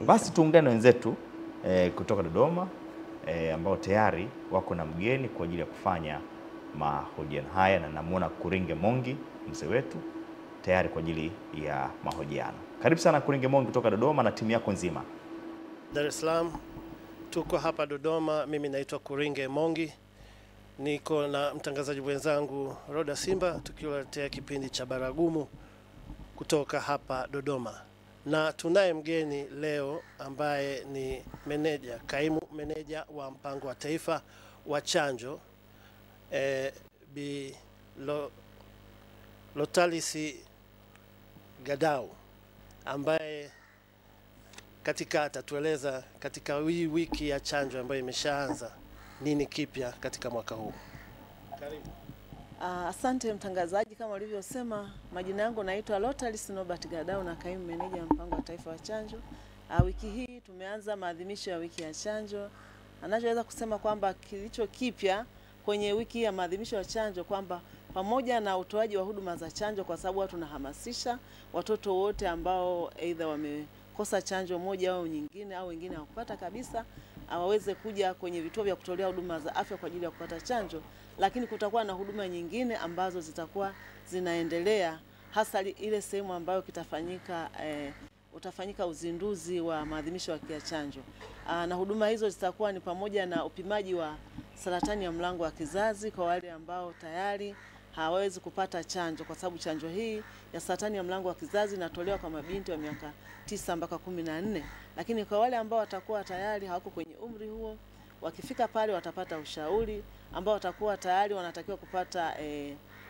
Basi tuungane na wenzetu kutoka Dodoma ambao tayari wako na mgeni kwa ajili ya kufanya mahojiano haya, na namuona Kuringe Mongi mzee wetu tayari kwa ajili ya mahojiano. Karibu sana Kuringe Mongi kutoka Dodoma na timu yako nzima. Dar es Salaam, tuko hapa Dodoma. Mimi naitwa Kuringe Mongi, niko na mtangazaji mwenzangu Roda Simba tukiwaletea kipindi cha Baragumu kutoka hapa Dodoma, na tunaye mgeni leo ambaye ni kaimu meneja wa mpango wa taifa wa chanjo Bi Lotalisi Gadau, ambaye atatueleza katika wiki ya chanjo ambayo imeshaanza nini kipya katika mwaka huu. Karibu. Asante mtangazaji, kama ulivyosema, majina yangu naitwa Lotalisi Nobert Gadau na kaimu meneja mpango wa taifa wa chanjo. Wiki hii tumeanza maadhimisho ya wiki ya chanjo. Anachoweza kusema kwamba kilicho kipya kwenye wiki ya maadhimisho ya chanjo kwamba pamoja na utoaji wa huduma za chanjo, kwa sababu tunahamasisha watoto wote ambao aidha wamekosa chanjo moja au nyingine au wengine hawakupata kabisa waweze kuja kwenye vituo vya kutolea huduma za afya kwa ajili ya kupata chanjo, lakini kutakuwa na huduma nyingine ambazo zitakuwa zinaendelea, hasa ile sehemu ambayo utafanyika uzinduzi wa maadhimisho ya chanjo. Na huduma hizo zitakuwa ni pamoja na upimaji wa saratani ya mlango wa kizazi kwa wale ambao tayari hawawezi kupata chanjo, kwa sababu chanjo hii ya saratani ya mlango wa kizazi inatolewa kwa mabinti wa miaka 9 mpaka 14, lakini kwa wale ambao watakuwa tayari hawako kwenye umri huo, wakifika pale watapata ushauri, ambao watakuwa tayari wanatakiwa kupata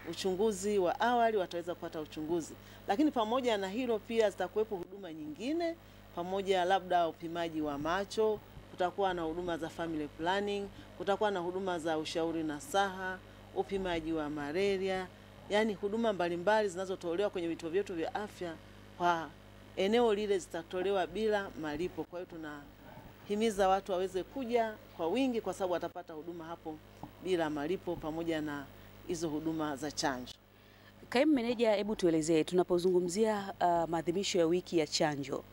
uchunguzi wa awali, wataweza kupata uchunguzi. Lakini pamoja na hilo pia zitakuwepo huduma nyingine, pamoja labda upimaji wa macho, kutakuwa na huduma za family planning, kutakuwa na huduma za ushauri nasaha, upimaji wa malaria, yani huduma mbalimbali zinazotolewa kwenye vituo vyetu vya afya kwa eneo lile zitatolewa bila malipo. Kwa hiyo tunahimiza watu waweze kuja kwa wingi kwa sababu watapata huduma hapo bila malipo pamoja na hizo huduma za chanjo. Kaimu meneja, hebu tuelezee, tunapozungumzia maadhimisho ya wiki ya chanjo,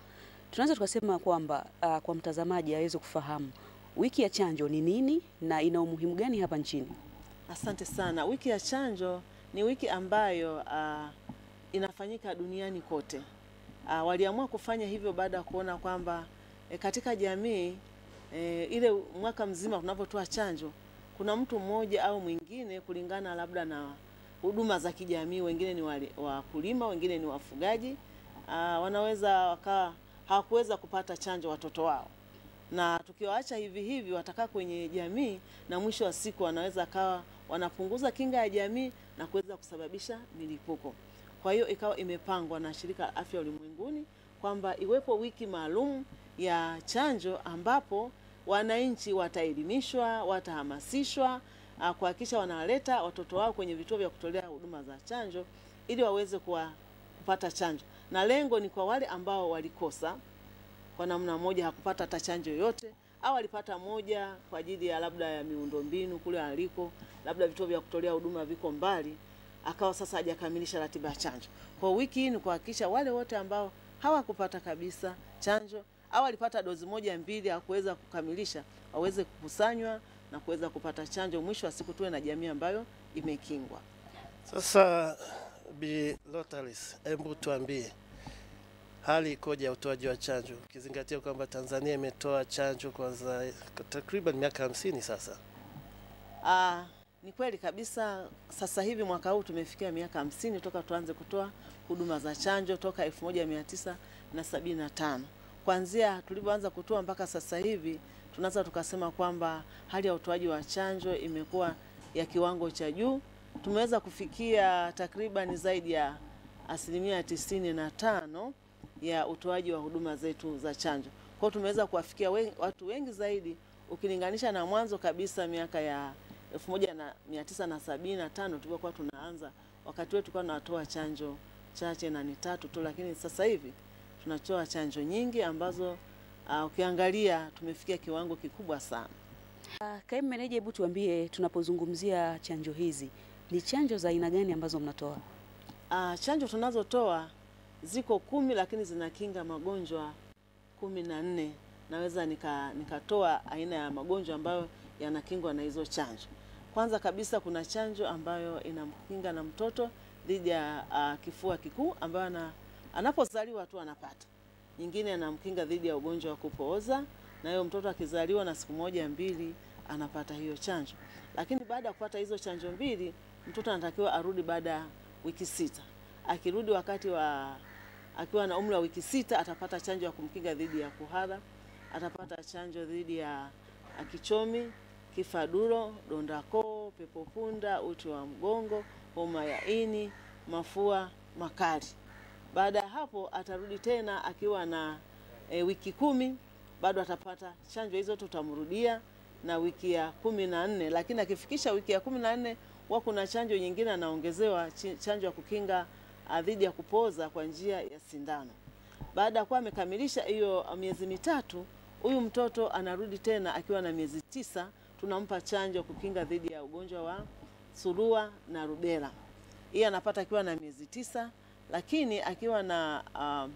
tunaweza tukasema kwamba kwa mtazamaji aweze kufahamu wiki ya chanjo ni nini na ina umuhimu gani hapa nchini? Asante sana. Wiki ya chanjo ni wiki ambayo inafanyika duniani kote. Waliamua kufanya hivyo baada ya kuona kwamba katika jamii ile mwaka mzima tunapotoa chanjo, kuna mtu mmoja au mwingine kulingana labda na huduma za kijamii, wengine ni wakulima, wengine ni wafugaji, wanaweza hawakuweza kupata chanjo watoto wao. Na tukiwaacha hivi watakaa kwenye jamii, na mwisho wa siku wanaweza wanapunguza kinga ya jamii na kuweza kusababisha milipuko. Kwa hiyo ikawa imepangwa na Shirika la Afya Ulimwenguni kwamba iwepo wiki maalum ya chanjo ambapo wananchi wataelimishwa, watahamasishwa kuhakikisha wanaleta watoto wao kwenye vituo vya kutolea huduma za chanjo ili waweze kupata chanjo. Na lengo ni kwa wale ambao walikosa kwa namna moja, hakupata hata chanjo yoyote, au walipata moja kwa ajili ya labda ya miundombinu kule aliko, labda vituo vya kutolea huduma viko mbali, akawa sasa hajakamilisha ratiba ya chanjo. Kwa wiki hii ni kuhakikisha wale wote ambao hawakupata kabisa chanjo au walipata dozi moja mbili hakuweza kukamilisha waweze kukusanywa na kuweza kupata chanjo. Mwisho wa siku tuwe na jamii ambayo imekingwa. Sasa Bi Lotalisi, hebu tuambie hali ikoje ya utoaji wa chanjo, ukizingatia kwamba Tanzania imetoa chanjo kwa takriban miaka 50 sasa? Ni kweli kabisa, sasa hivi mwaka huu tumefikia miaka 50 toka tuanze kutoa huduma za chanjo toka 1975. Kuanzia tulipoanza kutoa mpaka sasa hivi tunaweza tukasema kwamba hali ya utoaji wa chanjo imekuwa ya kiwango cha juu. Tumeweza kufikia takriban zaidi ya 95% ya utoaji wa huduma zetu za chanjo. Kwa hiyo tumeweza kuwafikia watu wengi zaidi ukilinganisha na mwanzo kabisa miaka ya 1975 tulipokuwa tunaanza. Wakati wetu tulikuwa tunatoa chanjo chache na ni 3 tu, lakini sasa hivi tunatoa chanjo nyingi ambazo ukiangalia tumefikia kiwango kikubwa sana. Kaimu meneja, hebu tuambie, tunapozungumzia chanjo hizi ni chanjo za aina gani ambazo mnatoa? Chanjo tunazotoa ziko 10 lakini zinakinga magonjwa 14 naweza nikatoa aina ya magonjwa ambayo yanakingwa na hizo chanjo. Kwanza kabisa kuna chanjo ambayo inamkinga na mtoto dhidi ya kifua kikuu ambayo anapozaliwa tu anapata. Nyingine anamkinga dhidi ya ugonjwa wa kupooza, na hiyo mtoto akizaliwa na siku 1-2 anapata hiyo chanjo. Lakini baada ya kupata hizo chanjo mbili, mtoto anatakiwa arudi baada ya wiki 6. Akirudi akiwa na umri wa wiki 6 atapata chanjo ya kumkinga dhidi ya kuhara, atapata chanjo dhidi ya kichomi, kifaduro, donda koo, pepo punda, uti wa mgongo, homa ya ini, mafua makali. Baada ya hapo atarudi tena akiwa na wiki 10, bado atapata chanjo hizo, tutamrudia na wiki ya 14. Lakini akifikisha wiki ya 14 kuna chanjo nyingine anaongezewa, chanjo ya kukinga dhidi ya kupooza kwa njia ya sindano. Baada ya kuwa amekamilisha hiyo miezi 3, huyu mtoto anarudi tena akiwa na miezi 9, tunampa chanjo kukinga dhidi ya ugonjwa wa surua na rubela. Hii anapata akiwa na miezi 9, lakini akiwa na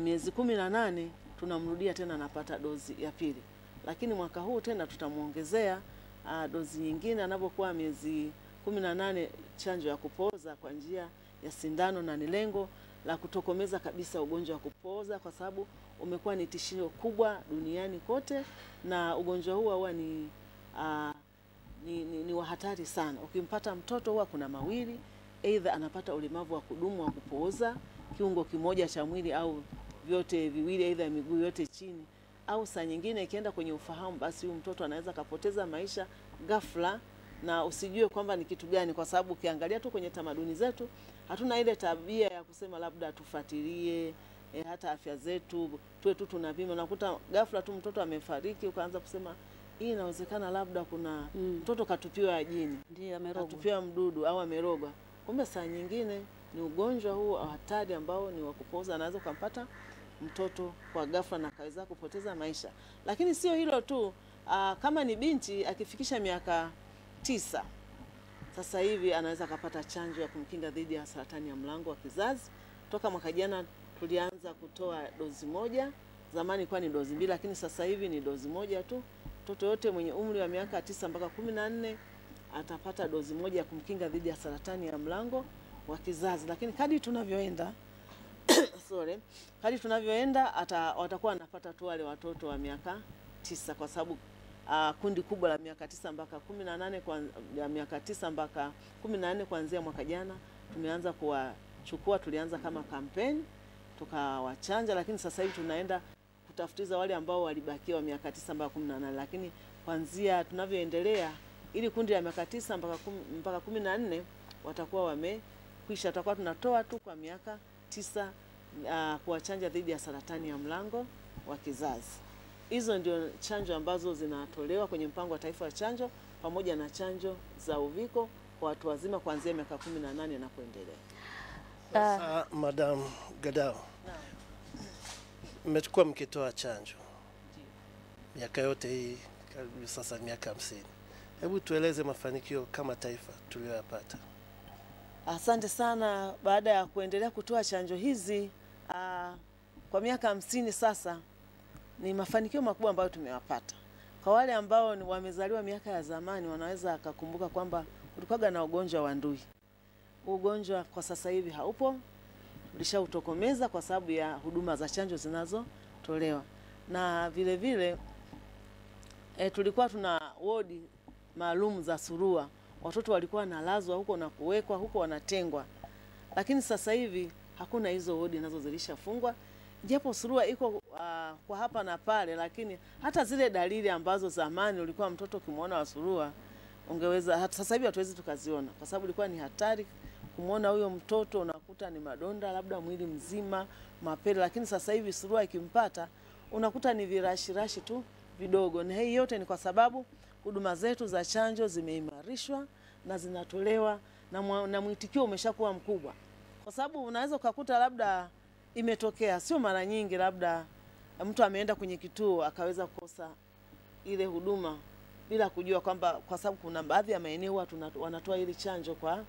miezi 18 tunamrudia tena anapata dozi ya pili. Lakini mwaka huu tena tutamuongezea dozi nyingine anapokuwa miezi 18, chanjo ya kupooza kwa njia ya sindano, na ni lengo la kutokomeza kabisa ugonjwa wa kupooza, kwa sababu umekuwa ni tishio kubwa duniani kote, na ugonjwa huu huwa ni wa hatari sana. Ukimpata mtoto huwa kuna mawili, aidha anapata ulemavu wa kudumu wa kupooza kiungo kimoja cha mwili au vyote viwili, aidha miguu yote chini, au saa nyingine ikienda kwenye ufahamu, basi huyu mtoto anaweza kapoteza maisha ghafla na usijue kwamba ni kitu gani, kwa sababu ukiangalia tu kwenye tamaduni zetu hatuna ile tabia ya kusema labda tufuatilie hata afya zetu, tuwe tu tunapima. Unakuta ghafla tu mtoto amefariki, ukaanza kusema hii inawezekana labda kuna mtoto katupiwa jini, ndio amerogwa, katupiwa mdudu au amerogwa. Kumbe saa nyingine ni ugonjwa huu hatari ambao ni wa kupooza, anaweza kumpata mtoto kwa ghafla na kaweza kupoteza maisha. Lakini sio hilo tu, kama ni binti akifikisha miaka 9 sasa hivi anaweza kupata chanjo ya kumkinga dhidi ya saratani ya mlango wa kizazi. Toka mwaka jana tulianza kutoa dozi moja, zamani ilikuwa ni dozi 2, lakini sasa hivi ni dozi moja tu. Mtoto yote mwenye umri wa miaka 9 mpaka 14 atapata dozi moja ya kumkinga dhidi ya saratani ya mlango wa kizazi. Lakini kadri tunavyoenda kadri tunavyoenda watakuwa wanapata tu wale watoto wa miaka 9, kwa sababu kundi kubwa la miaka 9 mpaka 18 ya miaka 9 mpaka 14 kuanzia mwaka jana tumeanza kuwachukua. Tulianza kama kampeni tukawachanja, lakini sasa hivi tunaenda kutafutiza wale ambao walibakia wa miaka 9 mpaka 18. Lakini kuanzia tunavyoendelea, ili kundi la miaka 9 mpaka 14 watakuwa wamekwisha, tutakuwa tunatoa tu kwa miaka 9 kuwachanja dhidi ya saratani ya mlango wa kizazi. Hizo ndio chanjo ambazo zinatolewa kwenye mpango wa taifa wa chanjo, pamoja na chanjo za uviko kwa watu wazima kuanzia miaka 18 na kuendelea. Sasa Madam Gadao, mmechukua mkitoa chanjo miaka yote hii, karibu sasa miaka 50. Hebu tueleze mafanikio kama taifa tuliyoyapata. Asante sana. Baada ya kuendelea kutoa chanjo hizi kwa miaka 50 sasa, ni mafanikio makubwa ambayo tumewapata. Kwa wale ambao wamezaliwa miaka ya zamani, wanaweza kukumbuka kwamba kulikuwa na ugonjwa wa ndui. Ugonjwa kwa sasa hivi haupo, tulishautokomeza kwa sababu ya huduma za chanjo zinazotolewa. Na vile vile tulikuwa tuna wodi maalum za surua. Watoto walikuwa wanalazwa huko na kuwekwa huko, wanatengwa. Lakini sasa hivi hakuna hizo wodi, nazo zilishafungwa. Japo surua iko kwa hapa na pale, lakini hata zile dalili ambazo zamani ulikuwa mtoto ukimwona wa surua ungeweza, hata sasa hivi hatuwezi tukaziona, kwa sababu ilikuwa ni hatari kumwona huyo mtoto, unakuta ni madonda labda mwili mzima, mapele. Lakini sasa hivi surua ikimpata unakuta ni virashirashi tu vidogo. Na hii yote ni kwa sababu huduma zetu za chanjo zimeimarishwa na zinatolewa na mwitikio umeshakuwa mkubwa. Kwa sababu unaweza ukakuta labda imetokea, sio mara nyingi, labda mtu ameenda kwenye kituo akaweza kukosa ile huduma bila kujua kwamba, kwa sababu kuna baadhi ya maeneo wanatoa ile chanjo kwa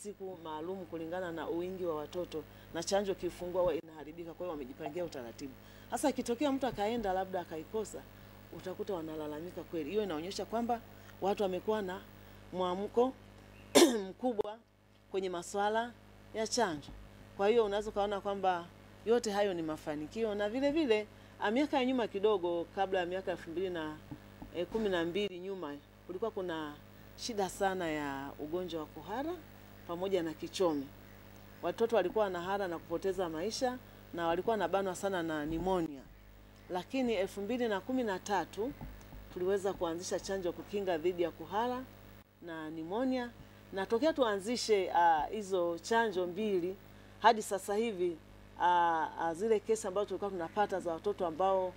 siku maalum kulingana na wingi wa watoto, na chanjo kifungwa inaharibika, kwa hiyo wamejipangia utaratibu. Hasa ikitokea mtu akaenda labda akaikosa, utakuta wanalalamika kweli. Hiyo inaonyesha kwamba watu wamekuwa na mwamko mkubwa kwenye masuala ya chanjo. Kwa hiyo unaweza kuona kwamba yote hayo ni mafanikio, na vile vile miaka ya nyuma kidogo, kabla ya miaka 2012 nyuma, kulikuwa kuna shida sana ya ugonjwa wa kuhara pamoja na kichomi. Watoto walikuwa wanahara na kupoteza maisha, na walikuwa wanabanwa sana na pneumonia. Lakini 2013 tuliweza kuanzisha chanjo kukinga dhidi ya kuhara na pneumonia, na tokea tuanzishe hizo chanjo mbili hadi sasa hivi zile kesi ambazo tulikuwa tunapata za watoto ambao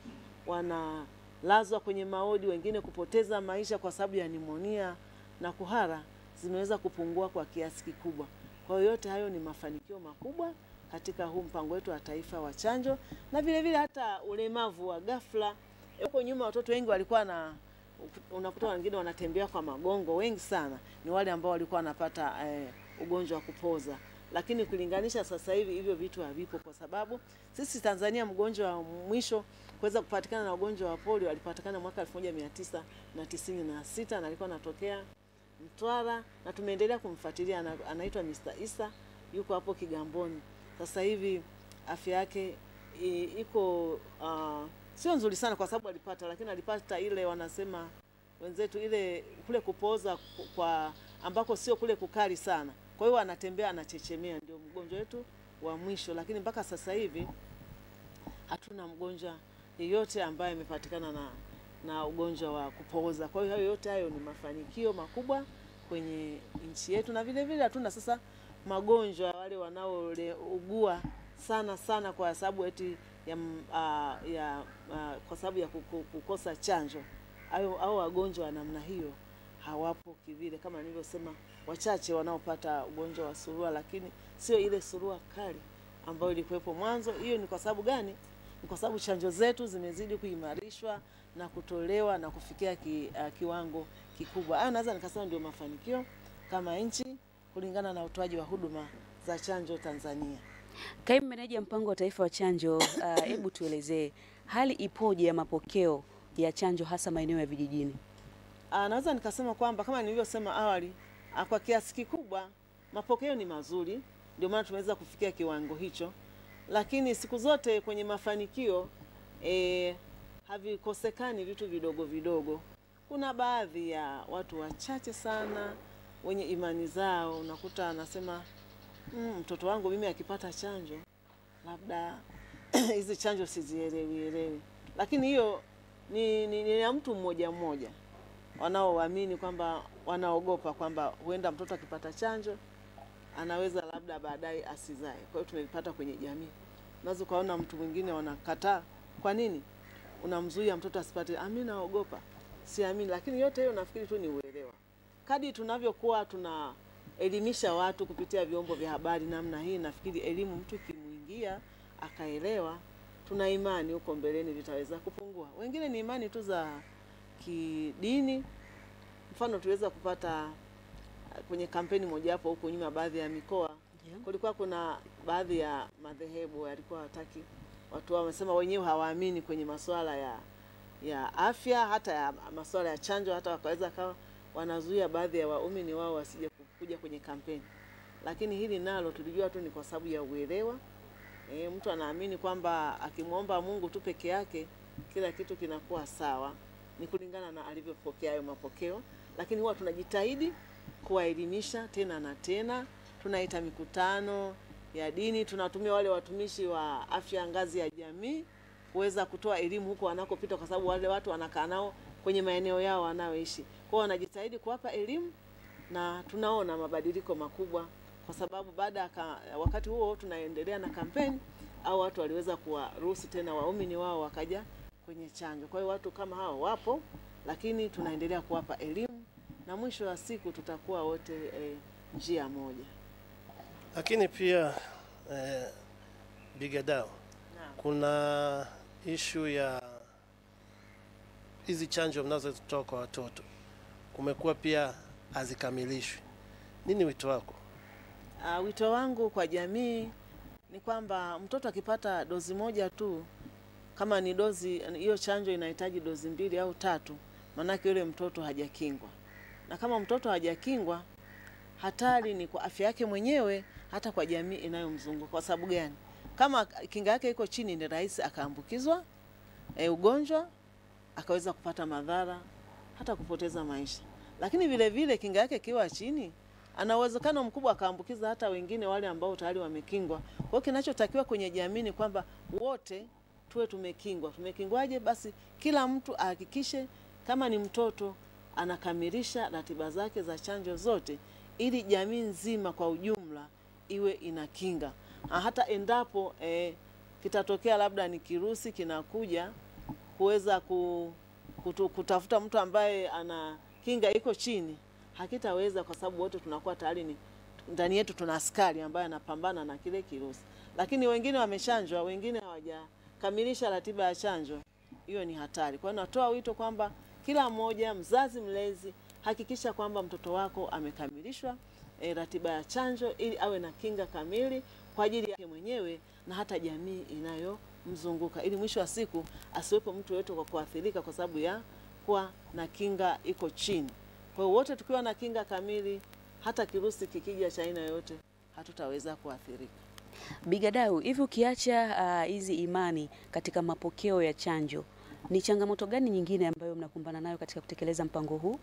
wanalazwa kwenye maodi, wengine kupoteza maisha kwa sababu ya pneumonia na kuhara, zimeweza kupungua kwa kiasi kikubwa. Kwa hiyo yote hayo ni mafanikio makubwa katika huu mpango wetu wa taifa wa chanjo. Na vile vile hata ulemavu wa ghafla, huko nyuma watoto wengi walikuwa unakuta wengine wanatembea kwa magongo, wengi sana ni wale ambao walikuwa wanapata ugonjwa wa kupoza. Lakini kulinganisha sasa hivi hivyo vitu havipo, kwa sababu sisi Tanzania mgonjwa wa mwisho kuweza kupatikana na ugonjwa wa polio alipatikana mwaka 1996 na alikuwa anatokea Mtwara, na tumeendelea kumfuatilia. Anaitwa Mr. Isa, yuko hapo Kigamboni. Sasa hivi afya yake iko sio nzuri sana kwa sababu alipata ile wanasema wenzetu ile kule kupoza kwa ambako sio kule kukali sana. Kwa hiyo anatembea anachechemea, ndio mgonjwa wetu wa mwisho, lakini mpaka sasa hivi hatuna mgonjwa yeyote ambaye amepatikana na ugonjwa wa kupoza. Kwa hiyo yote hayo ni mafanikio makubwa kwenye nchi yetu, na vile vile hatuna sasa magonjwa wale wanaougua sana kwa sababu eti kwa sababu ya kukosa chanjo. Au wagonjwa wa namna hiyo hawapo kivile. Kama nilivyosema, wachache wanaopata ugonjwa wa surua, lakini sio ile surua kali ambayo ilikuwepo mwanzo. Hiyo ni kwa sababu gani? Ni kwa sababu chanjo zetu zimezidi kuimarishwa na kutolewa na kufikia kiwango kikubwa. Hayo naweza nikasema ndio mafanikio kama nchi kulingana na utoaji wa huduma za chanjo Tanzania. Kaimu Meneja Mpango wa Taifa wa Chanjo, hebu tuelezee hali ipoje ya mapokeo ya chanjo hasa maeneo ya vijijini? Naweza nikasema kwamba kama nilivyosema awali, kwa kiasi kikubwa mapokeo ni mazuri, ndio maana tumeweza kufikia kiwango hicho. Lakini siku zote kwenye mafanikio havikosekani vitu vidogo vidogo. Kuna baadhi ya watu wachache sana wenye imani zao, unakuta anasema mtoto wangu mimi akipata chanjo labda hizi chanjo sizielewi. Lakini hiyo ni ya mtu mmoja mmoja wanaoamini kwamba wanaogopa kwamba huenda mtoto akipata chanjo anaweza labda baadaye asizae. Kwa hiyo tumepata kwenye jamii. Unaweza kuona mtu mwingine wanakataa. Kwa nini? Unamzuia mtoto asipate. Mimi naogopa, siamini. Lakini yote hiyo nafikiri tu ni uelewa. Kadri tunavyokuwa tunaelimisha watu kupitia vyombo vya habari namna hii, nafikiri elimu mtu kimuingia akaelewa, tuna imani huko mbeleni vitaweza kupungua. Wengine ni imani tu za kidini. Mfano tuweza kupata kwenye kampeni moja hapo huko nyuma, baadhi ya mikoa kulikuwa kuna baadhi ya madhehebu yalikuwa hataki watu wao, wamesema wenyewe hawaamini kwenye masuala ya afya, hata ya masuala ya chanjo, hata wakaweza kawa wanazuia baadhi ya waumini wao wasije kuja kwenye kampeni. Lakini hili nalo tulijua tu ni kwa sababu ya uelewa. Mtu anaamini kwamba akimwomba Mungu tu peke yake kila kitu kinakuwa sawa, ni kulingana na alivyopokea hayo mapokeo. Lakini huwa tunajitahidi kuwaelimisha tena na tena. Tunaita mikutano ya dini, tunatumia wale watumishi wa afya ngazi ya jamii kuweza kutoa elimu huko wanakopita, kwa sababu wale watu wanakaa nao kwenye maeneo yao wanaoishi. Kwa hiyo wanajitahidi kuwapa elimu na tunaona mabadiliko makubwa, kwa sababu wakati huo tunaendelea na kampeni au watu waliweza kuwaruhusu tena waumini wao wakaja kwenye chanjo. Kwa hiyo watu kama hao wapo, lakini tunaendelea kuwapa elimu na mwisho wa siku tutakuwa wote njia moja. Lakini pia Bigadao, kuna issue ya hizi chanjo mnazotoa kwa watoto, kumekuwa pia hazikamilishwi. Nini wito wako? Wito wangu kwa jamii ni kwamba mtoto akipata dozi moja tu kama ni dozi, hiyo chanjo inahitaji dozi 2 au 3, maanake yule mtoto hajakingwa. Na kama mtoto hajakingwa, hatari ni kwa afya yake mwenyewe, hata kwa jamii inayomzunguka. Kwa sababu gani? Kama kinga yake iko chini, ni rahisi akaambukizwa ugonjwa, akaweza kupata madhara, hata kupoteza maisha. Lakini vile vile kinga yake kiwa chini, ana uwezekano mkubwa akaambukiza hata wengine wale ambao tayari wamekingwa. Kwa hiyo kinachotakiwa kwenye jamii ni kwamba wote tuwe tumekingwa. Tumekingwaje? Basi kila mtu ahakikishe kama ni mtoto anakamilisha ratiba zake za chanjo zote, ili jamii nzima kwa ujumla iwe inakinga. Hata endapo kitatokea labda ni kirusi kinakuja, kuweza kutafuta mtu ambaye ana kinga iko chini, hakitaweza, kwa sababu wote tunakuwa tayari ni ndani yetu tuna askari ambaye anapambana na kile kirusi. Lakini wengine wamechanjwa, wengine hawajakamilisha ratiba ya chanjo, hiyo ni hatari. Kwa hiyo natoa wito kwamba kila mmoja, mzazi mlezi, hakikisha kwamba mtoto wako amekamilishwa ratiba ya chanjo, ili awe na kinga kamili kwa ajili yake mwenyewe na hata jamii inayomzunguka, ili mwisho wa siku asiwepo mtu yote kwa kuathirika kwa sababu ya kuwa na kinga iko chini. Kwa hiyo wote tukiwa na kinga kamili, hata kirusi kikija cha aina yoyote hatutaweza kuathirika. Bigadau, hivi ukiacha hizi imani katika mapokeo ya chanjo, ni changamoto gani nyingine ambayo mnakumbana nayo katika kutekeleza mpango huu?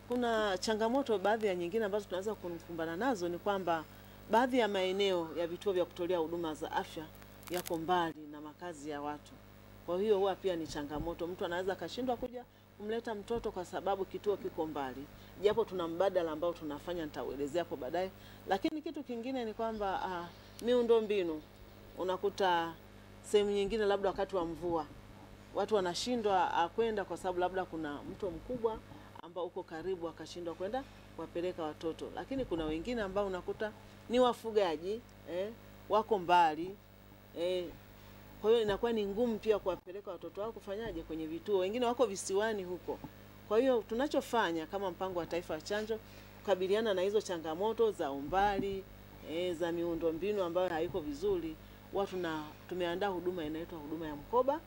Kuna changamoto baadhi ya nyingine ambazo tunaweza kukumbana nazo, ni kwamba baadhi ya maeneo ya vituo vya kutolea huduma za afya yako mbali na makazi ya watu. Kwa hiyo huwa pia ni changamoto, mtu anaweza kashindwa kuja kumleta mtoto kwa sababu kituo kiko mbali. Japo tuna mbadala ambao tunafanya, nitauelezea hapo baadaye. Lakini kitu kingine ni kwamba miundo mbinu, unakuta sehemu nyingine labda wakati wa mvua watu wanashindwa kwenda kwa sababu labda kuna mto mkubwa ambao uko karibu, akashindwa kwenda kuwapeleka watoto. Lakini kuna wengine ambao unakuta ni wafugaji wako mbali, kwa hiyo inakuwa ni ngumu pia kuwapeleka watoto wao kufanyaje kwenye vituo. Wengine wako visiwani huko. Kwa hiyo tunachofanya kama mpango wa taifa wa chanjo, kukabiliana na hizo changamoto za umbali, za miundombinu ambayo haiko vizuri, tumeandaa huduma inaitwa huduma ya mkoba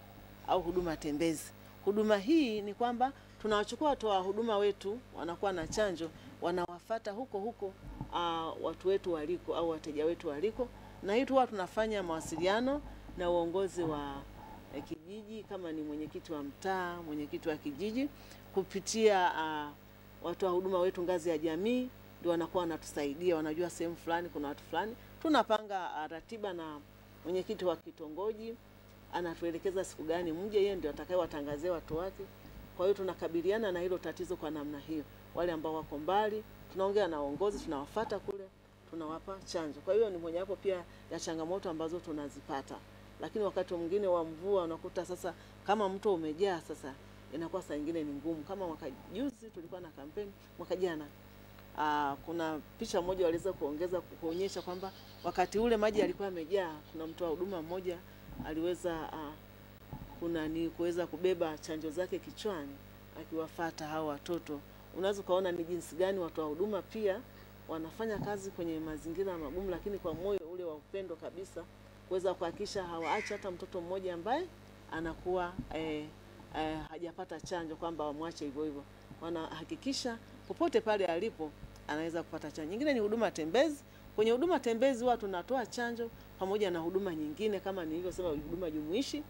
au huduma tembezi. Huduma hii ni kwamba tunawachukua watoa huduma wetu, wanakuwa na chanjo, wanawafata huko watu wetu waliko au wateja wetu waliko, na hii huwa tunafanya mawasiliano na uongozi wa kijiji, kama ni mwenyekiti wa mtaa, mwenyekiti wa kijiji, kupitia watu wa huduma wetu ngazi ya jamii, ndio wanakuwa wanatusaidia, wanajua sehemu fulani kuna watu fulani. Tunapanga ratiba na mwenyekiti wa kitongoji anatuelekeza siku gani mje, yeye ndio atakayewatangazia watu wake. Kwa hiyo tunakabiliana na hilo tatizo kwa namna hiyo. Wale ambao wako mbali, tunaongea na uongozi, tunawafuata kule, tunawapa chanjo. Kwa hiyo ni mojawapo pia ya changamoto ambazo tunazipata. Lakini wakati mwingine wa mvua unakuta sasa kama mto umejaa, sasa inakuwa saa nyingine ni ngumu. Kama mwaka juzi tulikuwa na kampeni, mwaka jana kuna picha moja waliweza kuonyesha kwamba wakati ule maji yalikuwa yamejaa, kuna mtu wa huduma mmoja aliweza kuweza kubeba chanjo zake kichwani akiwafuata hao watoto. Unaweza kaona ni jinsi gani watu wa huduma pia wanafanya kazi kwenye mazingira magumu, lakini kwa moyo ule wa upendo kabisa, kuweza kuhakikisha hawaachi hata mtoto mmoja ambaye anakuwa hajapata chanjo, kwamba wamwache hivyo hivyo. Wanahakikisha popote pale alipo anaweza kupata chanjo. Nyingine ni huduma tembezi. Kwenye huduma tembezi huwa tunatoa chanjo pamoja na huduma nyingine kama nilivyosema, huduma jumuishi.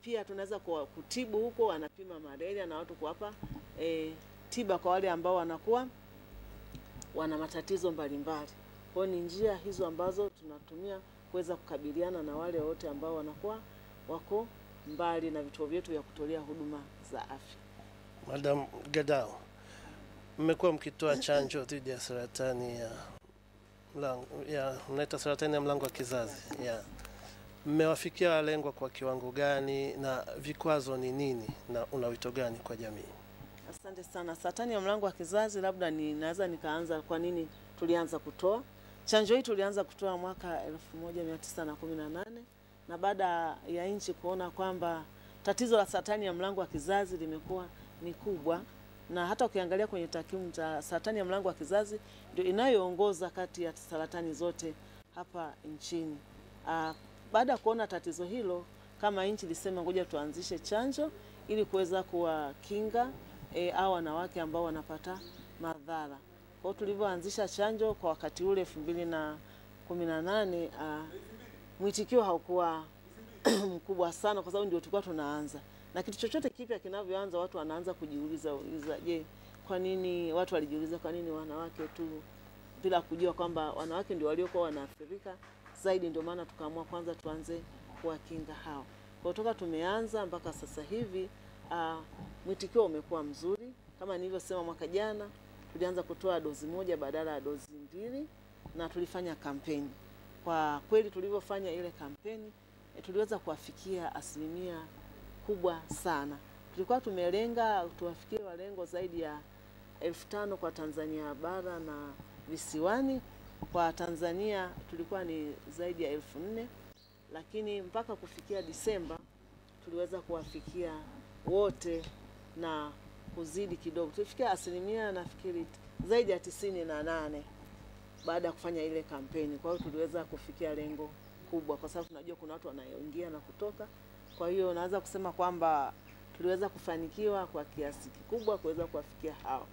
Pia tunaweza kutibu huko, anapima malaria na watu kuwapa tiba kwa wale ambao wanakuwa wana matatizo mbalimbali. Kwa ni njia hizo ambazo tunatumia kuweza kukabiliana na wale wote ambao wanakuwa wako mbali na vituo vyetu vya kutolea huduma za afya. Madam Gadau, mmekuwa mkitoa chanjo dhidi ya saratani mnaita saratani ya mlango wa kizazi. Mmewafikia walengwa kwa kiwango gani na vikwazo ni nini na una wito gani kwa jamii? Asante sana. Saratani ya mlango wa kizazi, labda naweza nikaanza kwa nini tulianza kutoa chanjo hii. Tulianza kutoa mwaka 1918 na baada ya nchi kuona kwamba tatizo la saratani ya mlango wa kizazi limekuwa ni kubwa, na hata ukiangalia kwenye takwimu za saratani ya mlango wa kizazi ndio inayoongoza kati ya saratani zote hapa nchini. Baada ya kuona tatizo hilo, kama nchi ilisema ngoja tuanzishe chanjo ili kuweza kuwakinga au wanawake ambao wanapata madhara. Kwa hiyo tulivyoanzisha chanjo kwa wakati ule 2018, mwitikio haukuwa mkubwa sana kwa sababu ndio tulikuwa tunaanza. Na kitu chochote kipya kinavyoanza watu wanaanza kujiuliza, je, kwa nini watu walijiuliza kwa nini wanawake tu, bila kujua kwamba wanawake ndio waliokuwa wanaathirika zaidi. Ndio maana tukaamua kwanza tuanze kuwakinga hao. Kwa kutoka tumeanza mpaka sasa hivi mwitikio umekuwa mzuri. Kama nilivyosema, mwaka jana tulianza kutoa dozi moja badala ya dozi mbili na tulifanya kampeni. Kwa kweli tulivyofanya ile kampeni tuliweza kuwafikia asilimia kubwa sana. Tulikuwa tumelenga tuwafikie walengo zaidi ya 5,000 kwa Tanzania bara na visiwani. Kwa Tanzania tulikuwa ni zaidi ya 4,000, lakini mpaka kufikia Disemba tuliweza kuwafikia wote na kuzidi kidogo. Tulifikia asilimia nafikiri zaidi ya 98 baada ya kufanya ile kampeni. Kwa hiyo tuliweza kufikia lengo kubwa kwa sababu tunajua kuna watu wanaoingia na kutoka. Kwa hiyo naweza kusema kwamba tuliweza kufanikiwa kwa kiasi kikubwa kuweza kuwafikia hao.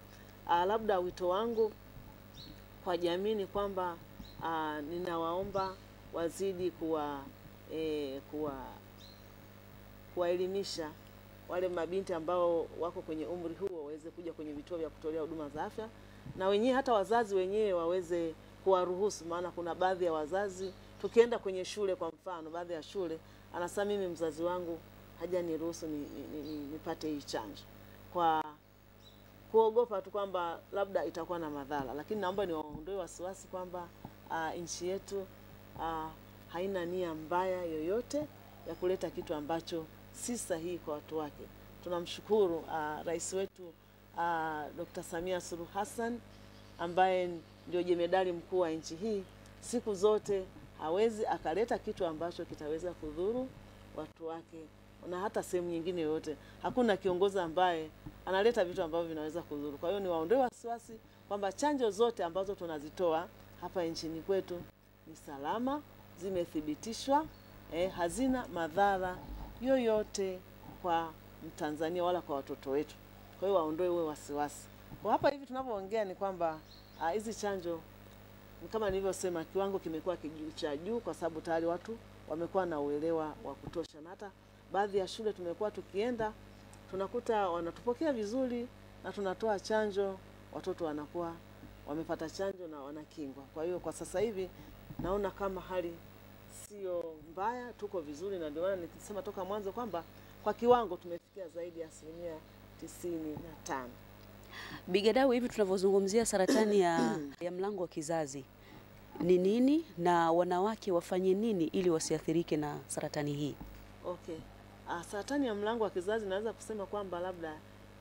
Labda wito wangu kwa jamii ni kwamba ninawaomba wazidi kuwaelimisha wale mabinti ambao wako kwenye umri huo waweze kuja kwenye vituo vya kutolea huduma za afya, na wenyewe hata wazazi wenyewe waweze kuwaruhusu. Maana kuna baadhi ya wazazi tukienda kwenye shule, kwa mfano baadhi ya shule anasema mimi mzazi wangu hajaniruhusu nipate hii chanjo, kwa kuogopa tu kwamba labda itakuwa na madhara. Lakini naomba niwaondoe wasiwasi kwamba nchi yetu haina nia mbaya yoyote ya kuleta kitu ambacho si sahihi kwa watu wake. Tunamshukuru rais wetu Dr. Samia Suluhu Hassan ambaye ndio jemedari mkuu wa nchi hii. Siku zote hawezi akaleta kitu ambacho kitaweza kudhuru watu wake, na hata sehemu nyingine yote hakuna kiongozi ambaye analeta vitu ambavyo vinaweza kudhuru. Kwa hiyo ni waondoe wasiwasi kwamba chanjo zote ambazo tunazitoa hapa nchini kwetu ni salama, zimethibitishwa, hazina madhara yoyote kwa Mtanzania wala kwa watoto wetu. Kwa hiyo waondoe uwe wasiwasi. Kwa hapa hivi tunavyoongea ni kwamba hizi chanjo kama nilivyosema kiwango kimekuwa cha juu kwa sababu tayari watu wamekuwa na uelewa wa kutosha, na hata baadhi ya shule tumekuwa tukienda tunakuta wanatupokea vizuri na tunatoa chanjo, watoto wanakuwa wamepata chanjo na wanakingwa. Kwa hiyo kwa sasa hivi naona kama hali sio mbaya, tuko vizuri, na ndio maana nikisema toka mwanzo kwamba kwa kiwango tumefikia zaidi ya 95%. Bigadawi, hivi tunavyozungumzia saratani ya mlango wa kizazi ni nini na wanawake wafanye nini ili wasiathirike na saratani hii? Okay. Saratani ya mlango wa kizazi naweza kusema kwamba labda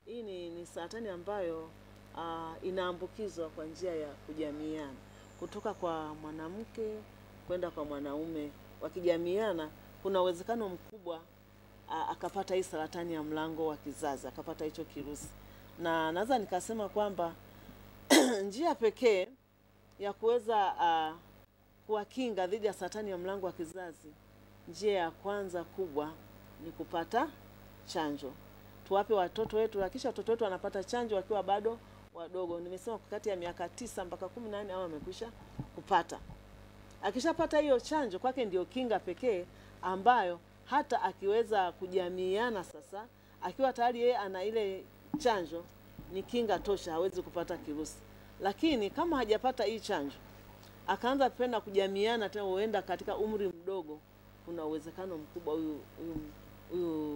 hii ni saratani ambayo inaambukizwa kwa njia ya kujamiiana kutoka kwa mwanamke kwenda kwa mwanaume. Wakijamiiana kuna uwezekano mkubwa akapata hii saratani ya mlango wa kizazi, akapata hicho kirusi. Na naweza nikasema kwamba njia pekee ya kuweza kuwakinga dhidi ya saratani ya mlango wa kizazi, njia ya kwanza kubwa ni kupata chanjo. Tuwape watoto wetu, hakisha watoto wetu wanapata chanjo wakiwa bado wadogo. Nimesema kati ya miaka 9 mpaka 18 au amekwisha kupata. Akishapata hiyo chanjo kwake ndio kinga pekee ambayo hata akiweza kujamiiana sasa, akiwa tayari yeye ana ile chanjo, ni kinga tosha, hawezi kupata kirusi. Lakini kama hajapata hii chanjo akaanza penda kujamiiana tena, huenda katika umri mdogo, kuna uwezekano mkubwa huyu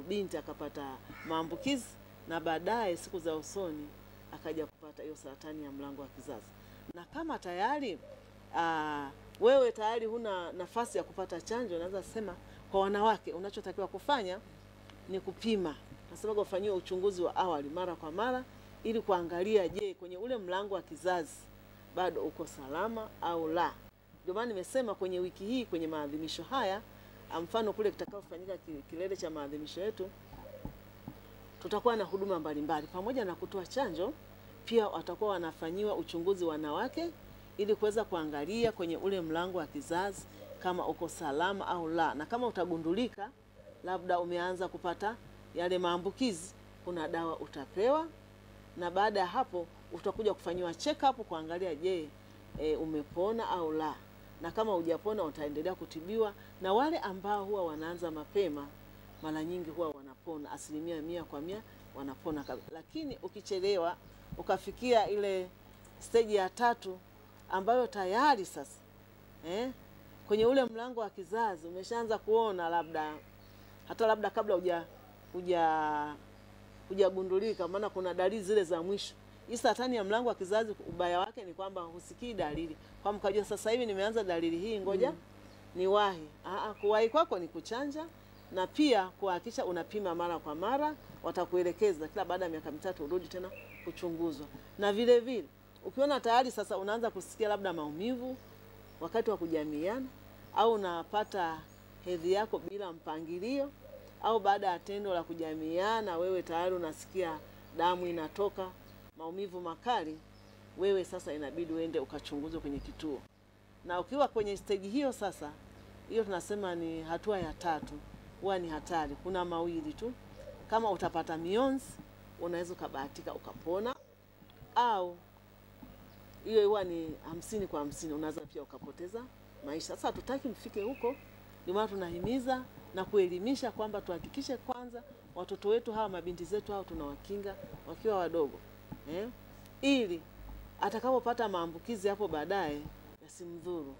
binti akapata maambukizi na baadaye siku za usoni akaja kupata hiyo saratani ya mlango wa kizazi. Na kama tayari wewe tayari huna nafasi ya kupata chanjo, naweza sema kwa wanawake unachotakiwa kufanya ni kupima. Nasema kufanyiwa uchunguzi wa awali mara kwa mara ili kuangalia je, kwenye ule mlango wa kizazi bado uko salama au la. Ndio maana nimesema kwenye wiki hii kwenye maadhimisho haya, mfano kule kitakayofanyika kilele cha maadhimisho yetu, tutakuwa na huduma mbalimbali pamoja na kutoa chanjo, pia watakuwa wanafanyiwa uchunguzi wanawake ili kuweza kuangalia kwenye ule mlango wa kizazi kama uko salama au la. Na kama utagundulika labda umeanza kupata yale maambukizi, kuna dawa utapewa, na baada ya hapo utakuja kufanyiwa check up kuangalia je, umepona au la, na kama hujapona utaendelea kutibiwa. Na wale ambao huwa wanaanza mapema mara nyingi huwa wanapona 100% wanapona kabisa. Lakini ukichelewa ukafikia ile stage ya 3 ambayo tayari sasa kwenye ule mlango wa kizazi umeshaanza kuona labda kabla hujagundulika, maana kuna dalili zile za mwisho. Hii saratani ya mlango wa kizazi ubaya wake ni kwamba husikii dalili. Kwa mkajua sasa hivi nimeanza dalili hii, ngoja niwahi. Kuwahi kwako ni kuchanja, na pia kuhakikisha unapima mara kwa mara. Watakuelekeza kila baada ya miaka 3 urudi tena kuchunguzwa. Na vile vile ukiona tayari sasa unaanza kusikia labda maumivu wakati wa kujamiiana, au unapata hedhi yako bila mpangilio, au baada ya tendo la kujamiiana wewe tayari unasikia damu inatoka, maumivu makali, wewe sasa inabidi uende ukachunguzwe kwenye kituo. Na ukiwa kwenye stage hiyo sasa, hiyo tunasema ni hatua ya 3, huwa ni hatari. Kuna mawili tu, kama utapata mionzi unaweza kubahatika ukapona, au hiyo huwa ni 50 kwa 50, unaweza pia ukapoteza maisha. Sasa hatutaki mfike huko, ndio maana tunahimiza na kuelimisha kwamba tuhakikishe kwanza watoto wetu hawa, mabinti zetu hao, tunawakinga wakiwa wadogo, ili atakapopata maambukizi hapo baadaye yasimdhuru,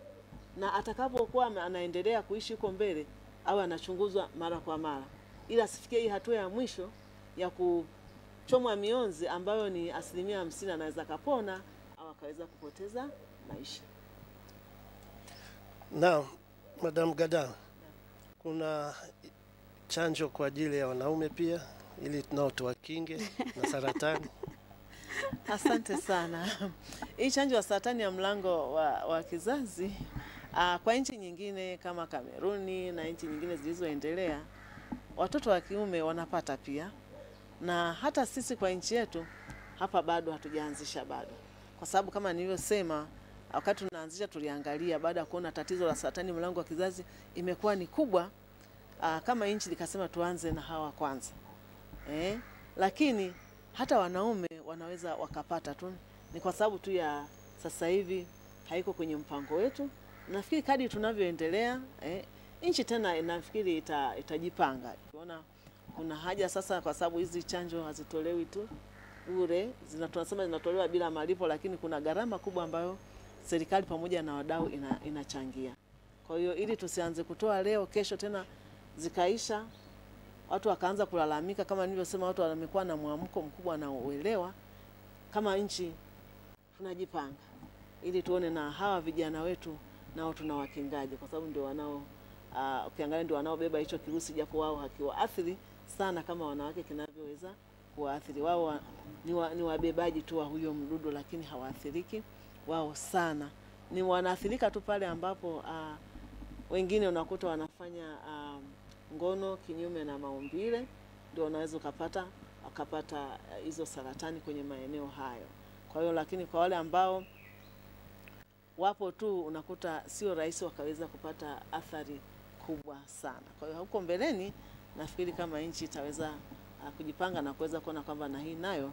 na atakapokuwa anaendelea kuishi huko mbele au anachunguzwa mara kwa mara, ili asifikie hii hatua ya mwisho ya kuchomwa mionzi ambayo ni 50% anaweza kapona au akaweza kupoteza maisha. Naam, Madam Gada, kuna chanjo kwa ajili ya wanaume pia ili tunao tuwakinge na saratani? Asante sana. Hii chanjo ya saratani ya mlango wa kizazi kwa nchi nyingine kama Kameruni na nchi nyingine zilizoendelea, watoto wa kiume wanapata pia, na hata sisi kwa nchi yetu hapa bado hatujaanzisha bado, kwa sababu kama nilivyosema, wakati tunaanzisha tuliangalia baada ya kuona tatizo la saratani mlango wa kizazi imekuwa ni kubwa, kama nchi likasema tuanze na hawa kwanza. Lakini hata wanaume wanaweza wakapata tu, ni kwa sababu tu ya sasa hivi haiko kwenye mpango wetu. Nafikiri kadri tunavyoendelea nchi tena inafikiri itajipanga. Unaona kuna haja sasa, kwa sababu hizi chanjo hazitolewi tu bure, tunasema zinatolewa bila malipo, lakini kuna gharama kubwa ambayo serikali pamoja na wadau inachangia. Kwa hiyo ili tusianze kutoa leo kesho tena zikaisha, watu wakaanza kulalamika, kama nilivyosema, watu wamekuwa na mwamko mkubwa na uelewa. Kama nchi tunajipanga ili tuone na hawa vijana wetu nao tunawakingaje, kwa sababu ndio wanao ukiangalia ndio wanaobeba hicho kirusi, japo wao hakiwaathiri sana kama wanawake kinavyoweza kuwaathiri. Wao ni wabebaji tu wa huyo mdudu, lakini hawaathiriki wao sana. Ni wanaathirika tu pale ambapo wengine unakuta wanafanya ngono kinyume na maumbile, ndio wanaweza wakapata hizo saratani kwenye maeneo hayo. Kwa hiyo lakini kwa wale ambao wapo tu unakuta sio rahisi wakaweza kupata athari kubwa sana. Kwa hiyo huko mbeleni nafikiri kama nchi itaweza kujipanga na kuweza kuona kwamba na hii nayo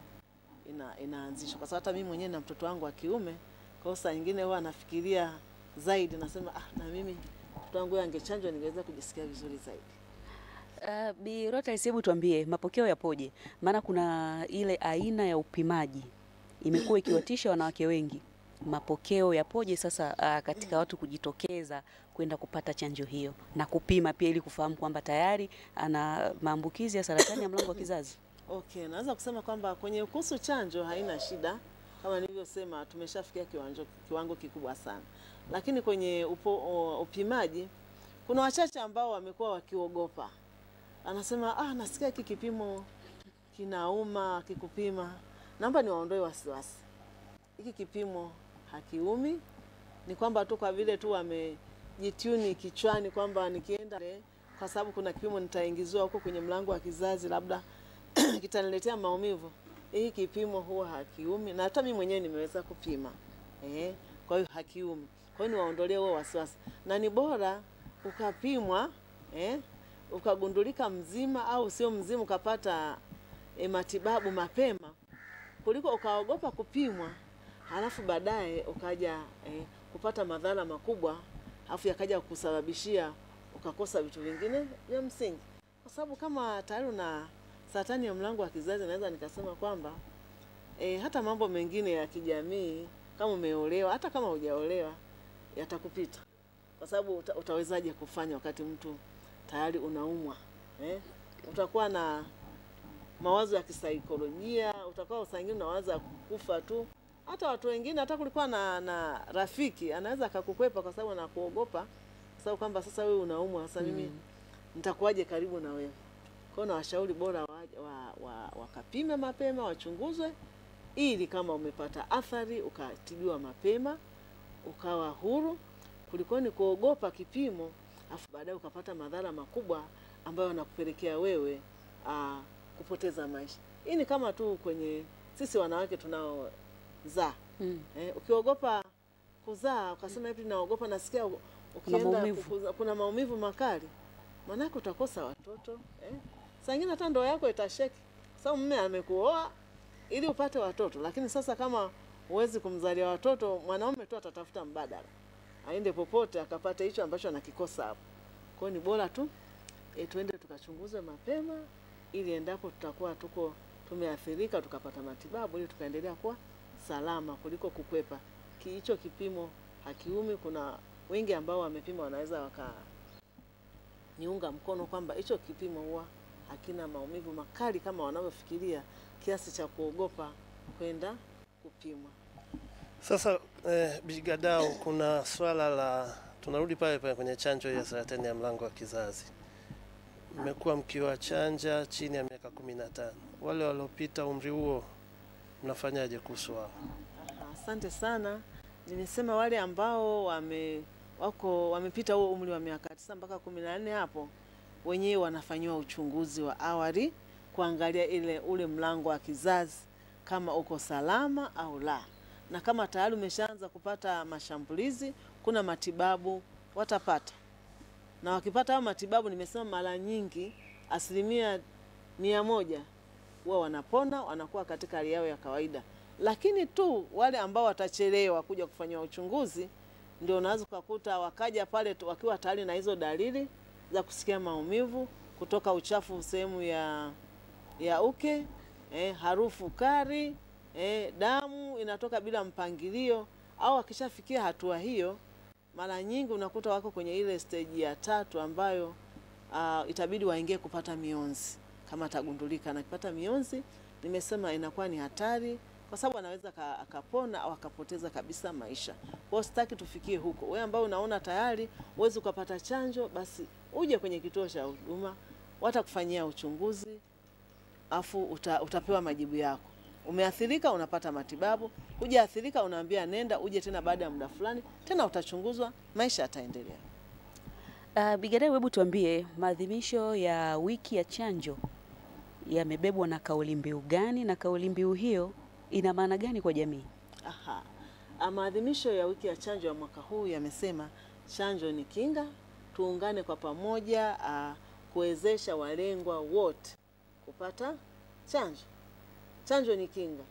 inaanzishwa. Kwa sababu hata mimi mwenyewe na mtoto wangu wa kiume, kwa saa nyingine huwa nafikiria zaidi, nasema na mimi mtoto wangu angechanjwa ningeweza kujisikia vizuri zaidi. Bi Rota, hebu tuambie mapokeo yapoje? Maana kuna ile aina ya upimaji imekuwa ikiwatisha wanawake wengi. Mapokeo yapoje sasa katika watu kujitokeza kwenda kupata chanjo hiyo na kupima pia ili kufahamu kwamba tayari ana maambukizi ya saratani ya mlango wa kizazi? Okay, naweza kusema kwamba kwenye kuhusu chanjo haina shida. Kama nilivyosema, tumeshafikia kiwango kikubwa sana. Lakini kwenye upimaji kuna wachache ambao wamekuwa wakiogopa. Anasema nasikia hiki kipimo kinauma kikupima. Naomba niwaondoe wasiwasi. Hiki kipimo hakiumi, ni kwamba tu kwa vile tu wamejituni kichwani kwamba nikienda kwa sababu kuna kipimo nitaingizwa huko kwenye mlango wa kizazi labda kitaniletea maumivu. Hiki kipimo huwa hakiumi, na hata mimi mwenyewe nimeweza kupima. Kwa hiyo hakiumi. Kwa hiyo niwaondolee wao wasiwasi. Na ni bora ukapimwa ukagundulika mzima au sio mzima ukapata matibabu mapema kuliko ukaogopa kupimwa halafu baadaye ukaja kupata madhara makubwa halafu yakaja kusababishia ukakosa vitu vingine vya msingi. Kwa sababu kama tayari una saratani ya mlango wa kizazi, naweza nikasema kwamba hata mambo mengine ya kijamii kama umeolewa, hata kama hujaolewa, yatakupita. Kwa sababu utawezaje kufanya wakati mtu tayari unaumwa? Utakuwa na mawazo ya kisaikolojia, utakuwa usangini unawaza kufa tu. Hata watu wengine, hata kulikuwa na rafiki anaweza akakukwepa kwa sababu anakuogopa, kwa sababu kwamba sasa wewe unaumwa, sasa mimi nitakuwaje karibu na wewe. Kwa hiyo nawashauri bora wakapime mapema, wachunguzwe, ili kama umepata athari ukatibiwa mapema ukawa huru, kulikoni kuogopa kipimo afu baadaye ukapata madhara makubwa ambayo yanakupelekea wewe kupoteza maisha. Hii ni kama tu kwenye sisi wanawake tunaozaa. Ukiogopa kuzaa ukasema hivi naogopa, nasikia ukienda kuna maumivu makali, maana yake utakosa watoto. Saa nyingine hata ndoa yako itasheki, sababu mume amekuoa ili upate watoto, lakini sasa kama huwezi kumzalia watoto, mwanaume tu atatafuta mbadala aende popote akapata hicho ambacho anakikosa hapo. Kwa hiyo ni bora tu tuende tukachunguze mapema, ili endapo tutakuwa tumeathirika tukapata matibabu ili tukaendelea kuwa salama kuliko kukwepa. Hicho kipimo hakiumi. Kuna wengi ambao wamepima wanaweza niunga mkono kwamba hicho kipimo huwa hakina maumivu makali kama wanavyofikiria, kiasi cha kuogopa kwenda kupimwa. Sasa Bigadau, kuna swala la tunarudi pale kwenye chanjo ya saratani ya mlango wa kizazi. Mmekuwa mkiwachanja chini ya miaka 15. Wale waliopita umri huo mnafanyaje kuhusu wao? Asante sana. Nimesema wale ambao wamepita huo umri wa miaka 9 mpaka 14, hapo wenyewe wanafanywa uchunguzi wa awali kuangalia ule mlango wa kizazi kama uko salama au la. Na kama tayari umeshaanza kupata mashambulizi, kuna matibabu watapata. Na wakipata hayo matibabu, nimesema mara nyingi 100% huwa wanapona, wanakuwa katika hali yao ya kawaida. Lakini tu wale ambao watachelewa kuja kufanywa uchunguzi, ndio unaweza kukuta wakaja pale wakiwa tayari na hizo dalili za kusikia maumivu, kutoka uchafu sehemu ya uke, harufu kali, damu inatoka bila mpangilio, au wakishafikia hatua hiyo, mara nyingi unakuta wako kwenye ile stage ya 3 ambayo itabidi waingie kupata mionzi kama atagundulika na kupata mionzi. Nimesema inakuwa ni hatari, kwa sababu anaweza akapona au akapoteza kabisa maisha. Kwa sitaki tufikie huko. Wewe ambao unaona tayari uweze kupata chanjo, basi uje kwenye kituo cha huduma, watakufanyia uchunguzi, afu utapewa majibu yako. Umeathirika, unapata matibabu. Hujaathirika, unaambia nenda uje tena baada ya muda fulani, tena utachunguzwa, maisha yataendelea. Bigadau, hebu tuambie, maadhimisho ya wiki ya chanjo yamebebwa na kauli mbiu gani, na kauli mbiu hiyo ina maana gani kwa jamii? Maadhimisho ya wiki ya chanjo ya mwaka huu yamesema chanjo ni kinga, tuungane kwa pamoja kuwezesha walengwa wote kupata chanjo. Chanjo ni kinga.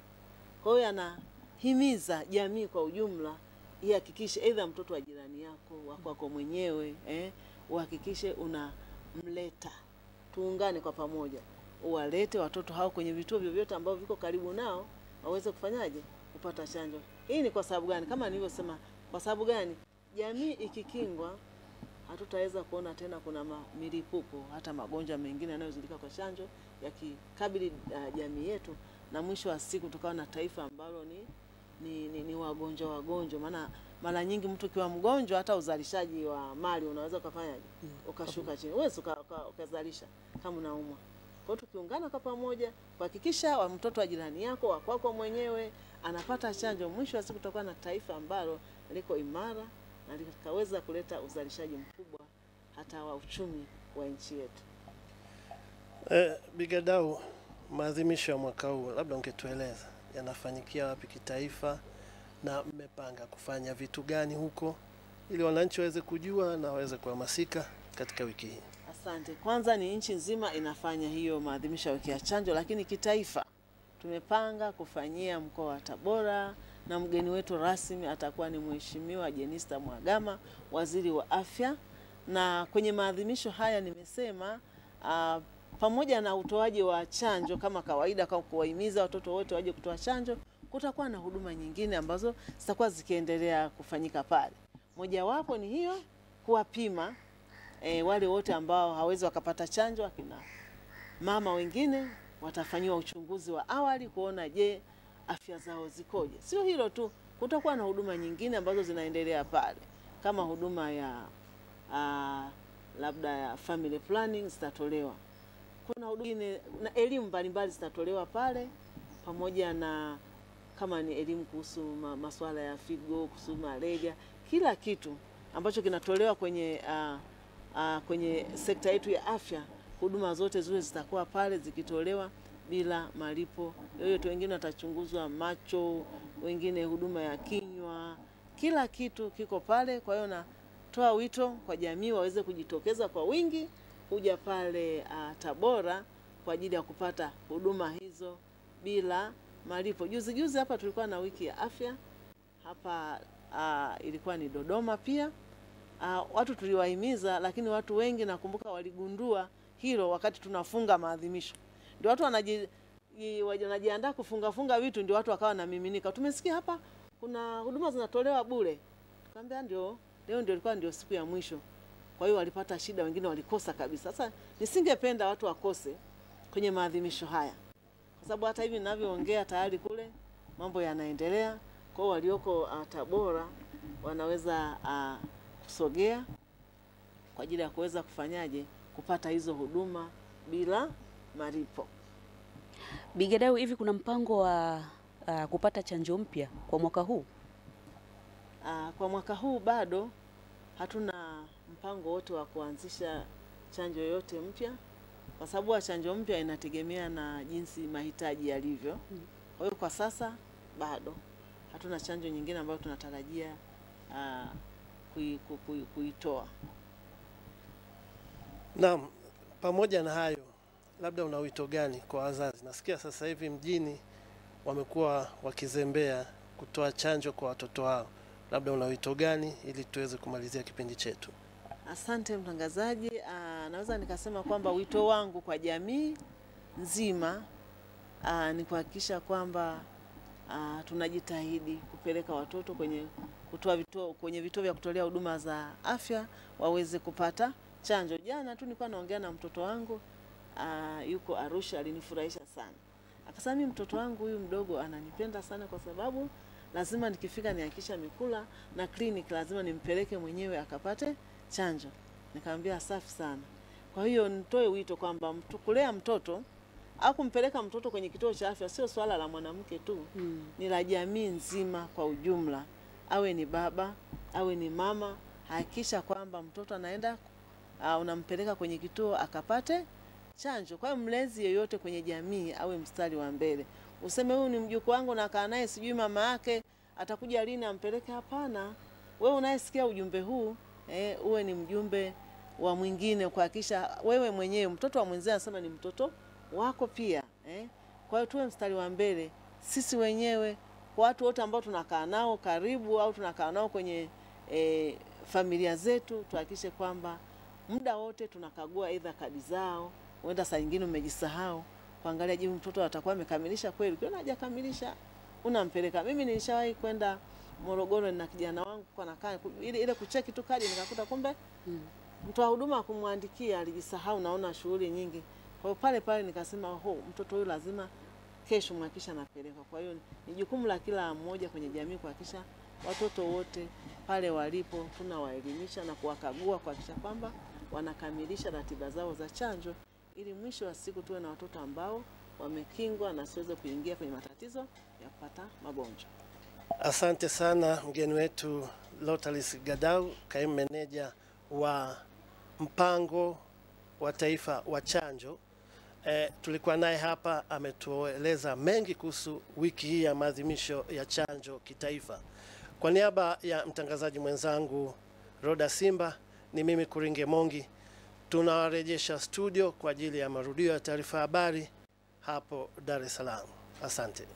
Kwa hiyo anahimiza jamii kwa ujumla ihakikishe aidha mtoto wa jirani yako, wako mwenyewe, uhakikishe unamleta. Tuungane kwa pamoja, uwalete watoto hao kwenye vituo vyovyote ambavyo viko karibu nao, waweze kufanyaje? Kupata chanjo. Hii ni kwa sababu gani? Kama nilivyosema, kwa sababu gani? Jamii ikikingwa, hatutaweza kuona tena kuna milipuko, hata magonjwa mengine yanayozulika kwa chanjo yakikabili jamii yetu, na mwisho wa siku tukawa na taifa ambalo ni wagonjwa. Maana mara nyingi mtu kiwa mgonjwa, hata uzalishaji wa mali unaweza kufanyaje? Ukashuka chini. Wewe ukazalisha kama unaumwa. Kwa hiyo tukiungana kwa pamoja kuhakikisha mtoto wa jirani yako, wako mwenyewe anapata chanjo, mwisho wa siku tutakuwa na taifa ambalo liko imara na likaweza kuleta uzalishaji mkubwa hata wa uchumi wa nchi yetu. Bigadau, maadhimisho ya mwaka huu labda ungetueleza yanafanyikia wapi kitaifa, na mmepanga kufanya vitu gani huko ili wananchi waweze kujua na waweze kuhamasika katika wiki hii? Asante. Kwanza ni nchi nzima inafanya hiyo maadhimisho ya wiki ya chanjo, lakini kitaifa tumepanga kufanyia mkoa wa Tabora, na mgeni wetu rasmi atakuwa ni Mheshimiwa Jenista Mhagama, Waziri wa Afya. Na kwenye maadhimisho haya nimesema pamoja na utoaji wa chanjo kama kawaida, kwa kuwahimiza watoto wote waje kutoa chanjo, kutakuwa na huduma nyingine ambazo zitakuwa zikiendelea kufanyika pale. Mojawapo ni hiyo kuwapima wale wote ambao hawezi wakapata chanjo, akina mama wengine watafanyiwa uchunguzi wa awali kuona je, afya zao zikoje. Sio hilo tu, kutakuwa na huduma nyingine ambazo zinaendelea pale, kama huduma ya labda ya family planning zitatolewa. Kuna huduma nyingine na elimu mbalimbali zitatolewa pale, pamoja na kama ni elimu kuhusu masuala ya figo, kuhusu malaria, kila kitu ambacho kinatolewa kwenye sekta yetu ya afya, huduma zote zile zitakuwa pale zikitolewa bila malipo yoyote. Wengine watachunguzwa macho, wengine huduma ya kinywa, kila kitu kiko pale. Kwa hiyo natoa wito kwa jamii waweze kujitokeza kwa wingi kuja pale Tabora kwa ajili ya kupata huduma hizo bila malipo. Juzi hapa tulikuwa na wiki ya afya hapa, ilikuwa ni Dodoma pia. Watu tuliwahimiza, lakini watu wengi nakumbuka waligundua hilo wakati tunafunga maadhimisho. Ndio watu wanajiandaa kufunga vitu, ndio watu wakawa na miminika. Tumesikia hapa kuna huduma zinatolewa bure. Tukamwambia leo ndio ilikuwa ndio siku ya mwisho. Kwa hiyo walipata shida, wengine walikosa kabisa. Sasa nisingependa watu wakose kwenye maadhimisho haya, kwa sababu hata hivi ninavyoongea tayari kule mambo yanaendelea. Kwa hiyo walioko Tabora wanaweza kusogea kwa ajili ya kuweza kufanyaje kupata hizo huduma bila malipo. Bi Gedau, hivi kuna mpango wa kupata chanjo mpya kwa mwaka huu? Kwa mwaka huu bado hatuna mpango wote wa kuanzisha chanjo yoyote mpya, kwa sababu chanjo mpya inategemea na jinsi mahitaji yalivyo. Kwa hiyo kwa sasa bado hatuna chanjo nyingine ambayo tunatarajia kuitoa. Naam, pamoja na hayo, labda una wito gani kwa wazazi? Nasikia sasa hivi mjini wamekuwa wakizembea kutoa chanjo kwa watoto wao. Labda una wito gani ili tuweze kumalizia kipindi chetu? Asante mtangazaji. Naweza nikasema kwamba wito wangu kwa jamii nzima ni kuhakikisha kwamba tunajitahidi kupeleka watoto kwenye vituo vya kutolea huduma za afya waweze kupata chanjo. Jana tu nilikuwa naongea na mtoto wangu yuko Arusha, alinifurahisha sana. Akasema mimi mtoto wangu huyu mdogo ananipenda sana kwa sababu lazima nikifika nihakikisha mikula na clinic lazima nimpeleke mwenyewe akapate chanjo. Nikamwambia safi sana. Kwa hiyo nitoe wito kwamba kulea mtoto au kumpeleka mtoto kwenye kituo cha afya sio swala la mwanamke tu, ni la jamii nzima kwa ujumla. Awe ni baba, awe ni mama, hakikisha kwamba mtoto anaenda unampeleka kwenye kituo akapate chanjo. Kwa hiyo mlezi yeyote kwenye jamii awe mstari wa mbele. Useme huyu ni mjukuu wangu na kaa naye sijui mama yake atakuja lini ampeleke. Hapana. Wewe unayesikia ujumbe huu uwe ni mjumbe wa mwingine, kuhakikisha wewe mwenyewe mtoto wa mwenzao anasema ni mtoto wako pia. Kwa hiyo tuwe mstari wa mbele sisi wenyewe, kwa watu wote ambao tunakaa nao karibu au tunakaa nao kwenye familia zetu, tuhakikishe kwamba muda wote tunakagua aidha kadi zao. Huenda saa nyingine umejisahau kuangalia je mtoto atakuwa amekamilisha kweli. Ukiona hajakamilisha unampeleka. Mimi nilishawahi kwenda Morogoro na kijana wangu kwa nakaa ile kucheki tu kadi, nikakuta kumbe mtu wa huduma kumwandikia alijisahau, naona shughuli nyingi. Kwa hiyo pale nikasema mtoto huyu lazima kesho mhakikisha napeleka. Kwa hiyo ni jukumu la kila mmoja kwenye jamii kuhakikisha watoto wote pale walipo tunawaelimisha na kuwakagua kuhakikisha kwamba wanakamilisha ratiba zao za chanjo, ili mwisho wa siku tuwe na watoto ambao wamekingwa na siweze kuingia kwenye matatizo ya kupata magonjwa. Asante sana mgeni wetu Lotalis Gedau, kaimu meneja wa mpango wa taifa wa chanjo. Tulikuwa naye hapa, ametueleza mengi kuhusu wiki hii ya maadhimisho ya chanjo kitaifa. Kwa niaba ya mtangazaji mwenzangu Roda Simba, ni mimi Kuringe Mongi. tunawarejesha studio kwa ajili ya marudio ya taarifa habari hapo Dar es Salaam. Asante.